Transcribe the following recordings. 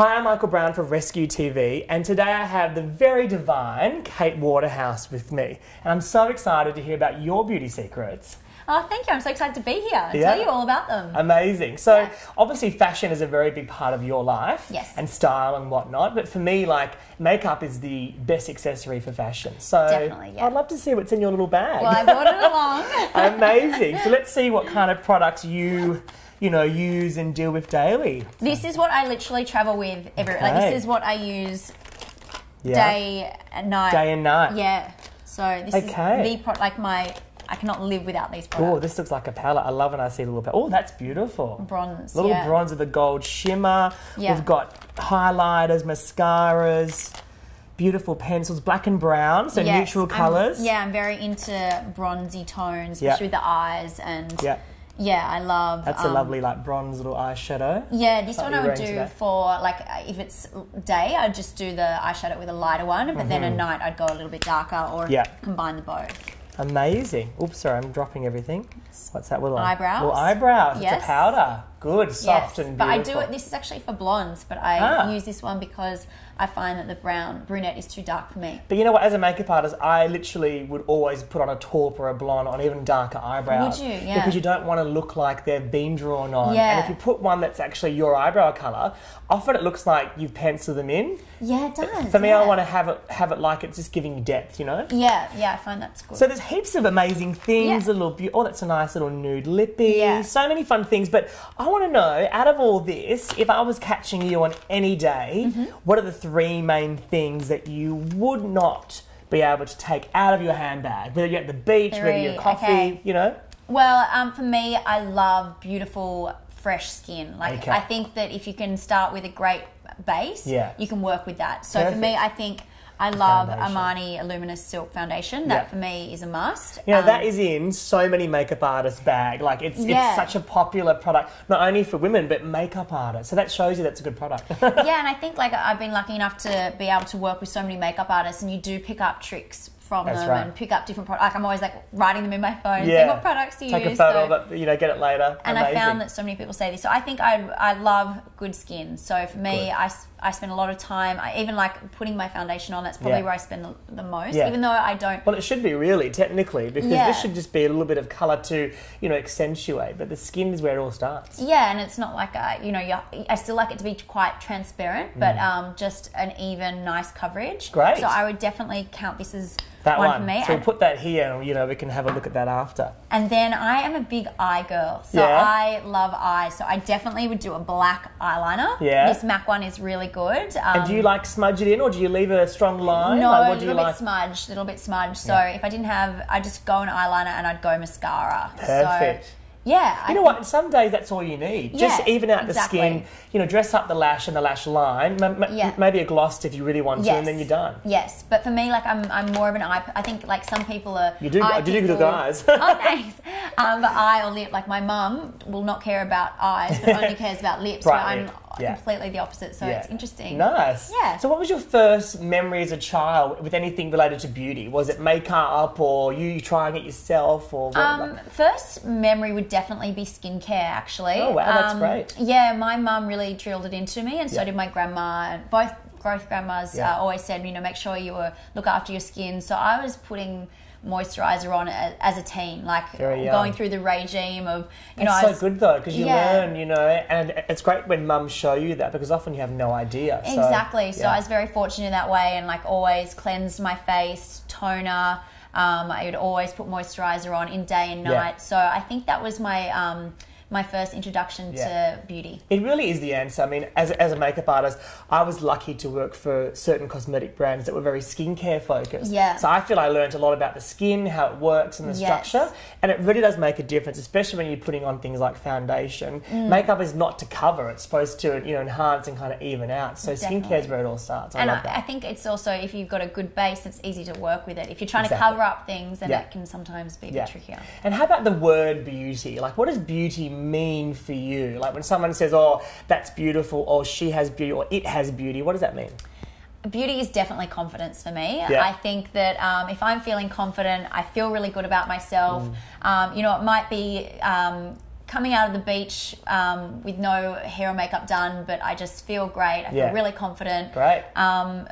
Hi, I'm Michael Brown from Rescue TV, and today I have the very divine Kate Waterhouse with me. And I'm so excited to hear about your beauty secrets. Oh, thank you. I'm so excited to be here and tell you all about them. Amazing. So, obviously, fashion is a very big part of your life. Yes. And style and whatnot. But for me, like, makeup is the best accessory for fashion. So, definitely, yeah. I'd love to see what's in your little bag. Well, I brought it along. Amazing. So, let's see what kind of products you use and deal with daily. This is what I literally travel with everywhere. Like, this is what I use day and night. Day and night. Yeah. So this is the product, like I cannot live without these products. Oh, this looks like a palette. I love when I see the little palette. Oh, that's beautiful. Bronze, little bronze with a gold shimmer. Yeah. We've got highlighters, mascaras, beautiful pencils, black and brown, so neutral colours. I'm very into bronzy tones, especially with the eyes and... Yeah, I love... That's a lovely, like, bronze little eyeshadow. Yeah, this one I would do for, like, if it's day, I'd just do the eyeshadow with a lighter one, but then at night I'd go a little bit darker or combine the both. Amazing. Oops, sorry, I'm dropping everything. What's that? Little eyebrows. Little eyebrows. It's a powder. Good, soft and beautiful. But I do it, this is actually for blondes, but I use this one because I find that the brunette is too dark for me. But you know what, as a makeup artist, I literally would always put on a taupe or a blonde on even darker eyebrows. Would you? Yeah. Because you don't want to look like they've been drawn on. Yeah. And if you put one that's actually your eyebrow colour, often it looks like you've penciled them in. Yeah, it does. For me, I want to have it like it's just giving you depth, you know? Yeah, I find that's good. So there's heaps of amazing things. A little oh, that's a nice little nude lippy. Yeah. So many fun things. But I want to know, out of all this, if I was catching you on any day, what are the three main things that you would not be able to take out of your handbag? Whether you're at the beach, whether you're coffee, you know? Well, for me, I love beautiful, fresh skin. Like, I think that if you can start with a great base, you can work with that. So for me, I think I love Armani Luminous Silk Foundation. That for me is a must. You know, that is in so many makeup artists' bag. Like, it's such a popular product, not only for women, but makeup artists. So that shows you that's a good product. Yeah, and I think, like, I've been lucky enough to be able to work with so many makeup artists, and you do pick up tricks from them and pick up different products. Like, I'm always like writing them in my phone, saying what products do you use. Take a photo of it, you know, get it later. And I found that so many people say this. So I think I love good skin. So for me, I spend a lot of time, even like putting my foundation on, that's probably where I spend the most, even though I don't... Well, it should be really, technically, because this should just be a little bit of colour to, you know, accentuate, but the skin is where it all starts. Yeah, and it's not like, you know, I still like it to be quite transparent, but just an even, nice coverage. Great. So I would definitely count this as... That one for me. So we'll put that here and, you know, we can have a look at that after. And then I am a big eye girl. So I love eyes. So I definitely would do a black eyeliner. Yeah. This MAC one is really good. And do you like smudge it in, or do you leave a strong line? No, like, a little bit smudged. So if I didn't have, I'd just go an eyeliner and I'd go mascara. Perfect. So, yeah. You know what? Some days that's all you need. Just even out the skin, you know, dress up the lash and the lash line, maybe a gloss if you really want to, and then you're done. Yes, but for me, like, I'm more of an eye... I think, like, some people are... You do good eyes. Oh, thanks. But eye or lip, like, my mum will not care about eyes, but only cares about lips. Right, but I'm completely the opposite, so it's interesting. Nice. Yeah. So what was your first memory as a child with anything related to beauty? Was it makeup, or you trying it yourself, or what? First memory would definitely be skincare, actually. Oh, wow, that's great. Yeah, my mum really drilled it into me, and so did my grandma. Both grandmas always said, you know, make sure you look after your skin. So I was putting moisturizer on as a teen, like going through the regime of, you know. It's so good though, because you learn, you know, and it's great when mums show you that, because often you have no idea. Exactly. So I was very fortunate in that way, and like always cleansed my face, toner. I would always put moisturizer on in day and night. So I think that was my first introduction to beauty. It really is the answer. I mean, as a makeup artist, I was lucky to work for certain cosmetic brands that were very skincare focused. Yeah. So I feel I learned a lot about the skin, how it works and the structure, and it really does make a difference, especially when you're putting on things like foundation. Makeup is not to cover, it's supposed to, you know, enhance and kind of even out. So skincare is where it all starts. I love that. I think it's also, if you've got a good base, it's easy to work with it. If you're trying to cover up things, then it can sometimes be a bit trickier. And how about the word beauty? Like, what does beauty mean for you? Like, when someone says, oh, that's beautiful, or she has beauty, or it has beauty, what does that mean? Beauty is definitely confidence for me. I think that if I'm feeling confident, I feel really good about myself. You know, it might be coming out of the beach with no hair or makeup done, but I just feel great. I feel really confident. Great.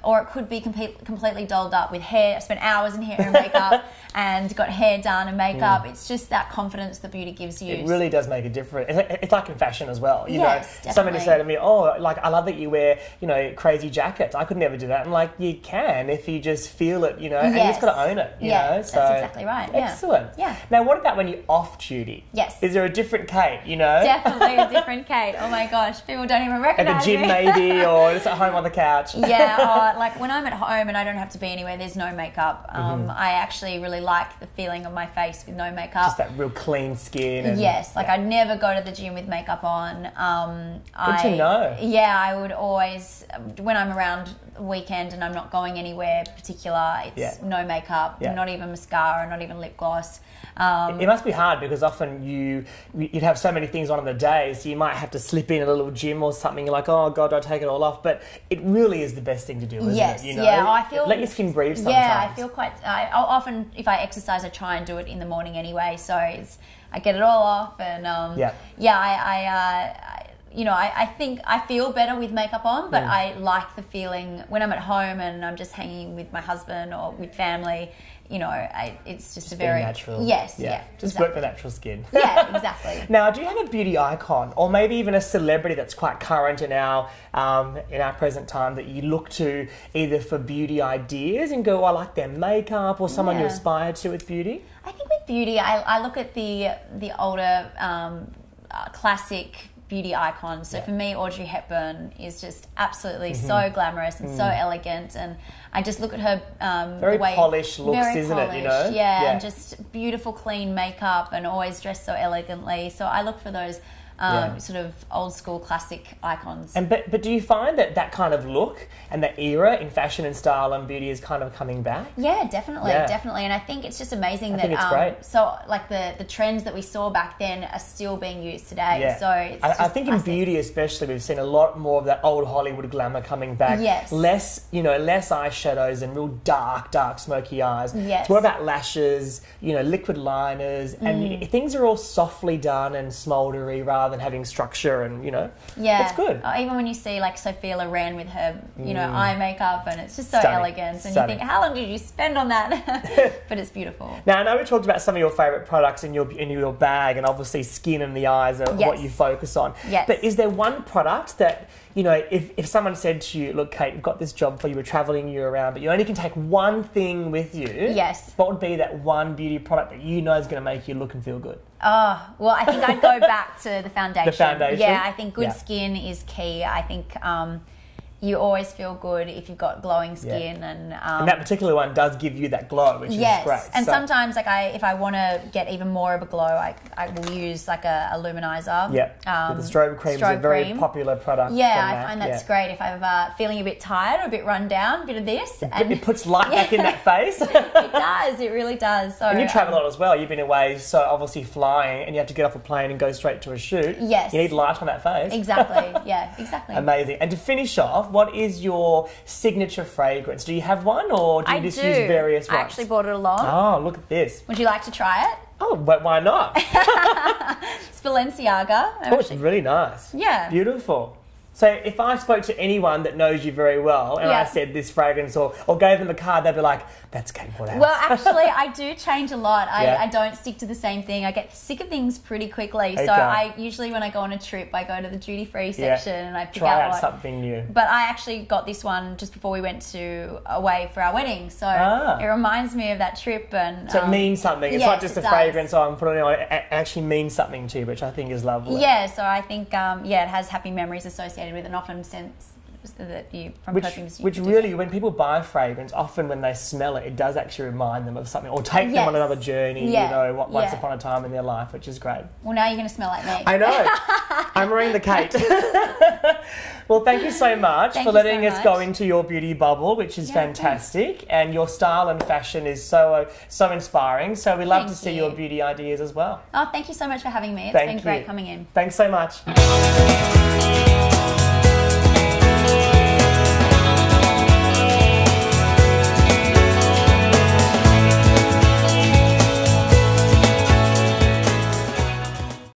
Or it could be completely dolled up with hair. I spent hours in hair and makeup and got hair done and makeup. It's just that confidence that beauty gives you. It really does make a difference. It's like in fashion as well. You know, definitely. somebody say to me, "Oh, like I love that you wear, you know, crazy jackets. I could never do that." I'm like, you can if you just feel it, you know, and you just got to own it. You know? So, that's exactly right. Excellent. Yeah. Now, what about when you're off duty? Yes. Is there a different Kate? You know, definitely a different Kate. Oh my gosh, people don't even recognize me. At the gym, maybe, or just at home on the couch. Yeah, like when I'm at home and I don't have to be anywhere, there's no makeup. I actually really like the feeling of my face with no makeup. Just that real clean skin. And, yes, like I'd never go to the gym with makeup on. Good to know. Yeah, I would always, when I'm around the weekend and I'm not going anywhere particular, it's no makeup, not even mascara, not even lip gloss. It must be hard because often you'd have so many things on in the day, so you might have to slip in a little gym or something. You're like, oh God, do I take it all off? But it really is the best thing to do, isn't it? You know? I feel. Let your skin breathe sometimes. Yeah, I feel quite. I'll often, if I exercise, I try and do it in the morning anyway, so I get it all off, and I think I feel better with makeup on, but I like the feeling when I'm at home and I'm just hanging with my husband or with family. You know, it's just a very natural. Yes, just work the natural skin. Yeah, exactly. Now, do you have a beauty icon, or maybe even a celebrity that's quite current in our present time that you look to either for beauty ideas and go, oh, I like their makeup, or someone you aspire to with beauty? I think with beauty, I look at the older classic beauty icons. So for me, Audrey Hepburn is just absolutely so glamorous and so elegant, and I just look at her very the way, polished looks, very isn't polished, it? You know, and just beautiful, clean makeup, and always dressed so elegantly. So I look for those sort of old school classic icons. And but do you find that kind of look and that era in fashion and style and beauty is kind of coming back? Yeah, definitely. And I think it's just amazing that it's great. So like the trends that we saw back then are still being used today. Yeah. So it's I think classic. In beauty especially, we've seen a lot more of that old Hollywood glamour coming back. Yes. Less eyeshadows and real dark smoky eyes. Yes. It's more about lashes, liquid liners, and things are all softly done and smouldery rather than having structure, and it's good. Even when you see like Sophia Loren with her eye makeup, and it's just so Stunning. elegant, and you think, how long did you spend on that? But it's beautiful. Now, I know we talked about some of your favourite products in your bag, and obviously skin and the eyes are what you focus on. Yes. But is there one product that if someone said to you, look, Kate, we've got this job for you, we're travelling you around, but you only can take one thing with you. Yes. What would be that one beauty product that you know is going to make you look and feel good? Oh, well, I think I'd go back to the foundation. The foundation? Yeah, I think good skin is key. I think you always feel good if you've got glowing skin, and that particular one does give you that glow, which is great. And sometimes, like if I want to get even more of a glow, I will use like a luminizer. Yeah, the strobe cream is a very popular product. Yeah, I find that's great if I'm feeling a bit tired or a bit run down, a bit of this. And it puts light back in that face. It does, it really does. So, and you travel a lot as well. You've been away, so obviously flying, and you have to get off a plane and go straight to a shoot. Yes. You need light on that face. Exactly, exactly. Amazing. And to finish off, what is your signature fragrance? Do you have one, or do you use various ones? I actually brought it along. Oh, look at this. Would you like to try it? Oh, but why not? It's Balenciaga. It's really nice. Yeah. Beautiful. So if I spoke to anyone that knows you very well and I said this fragrance or gave them a card, they'd be like, that's Kate Waterhouse. Well, actually, I do change a lot. I don't stick to the same thing. I get sick of things pretty quickly. Okay. So I usually, when I go on a trip, I go to the duty-free section and I pick out something new. But I actually got this one just before we went away for our wedding. So it reminds me of that trip. And so it means something. It's not just a fragrance I'm putting on. It actually means something to you, which I think is lovely. Yeah, so I think, it has happy memories associated with it, and often sense that you from perfumes. Which really, when people buy fragrance, often when they smell it, it does actually remind them of something, or take them on another journey. Once upon a time in their life, which is great. Well, now you're going to smell like me. I know. I'm wearing the Kate. Well, thank you so much for letting us go into your beauty bubble, which is fantastic. Thanks. And your style and fashion is so inspiring. So we love to see your beauty ideas as well. Oh, thank you so much for having me. It's been great coming in. Thanks so much.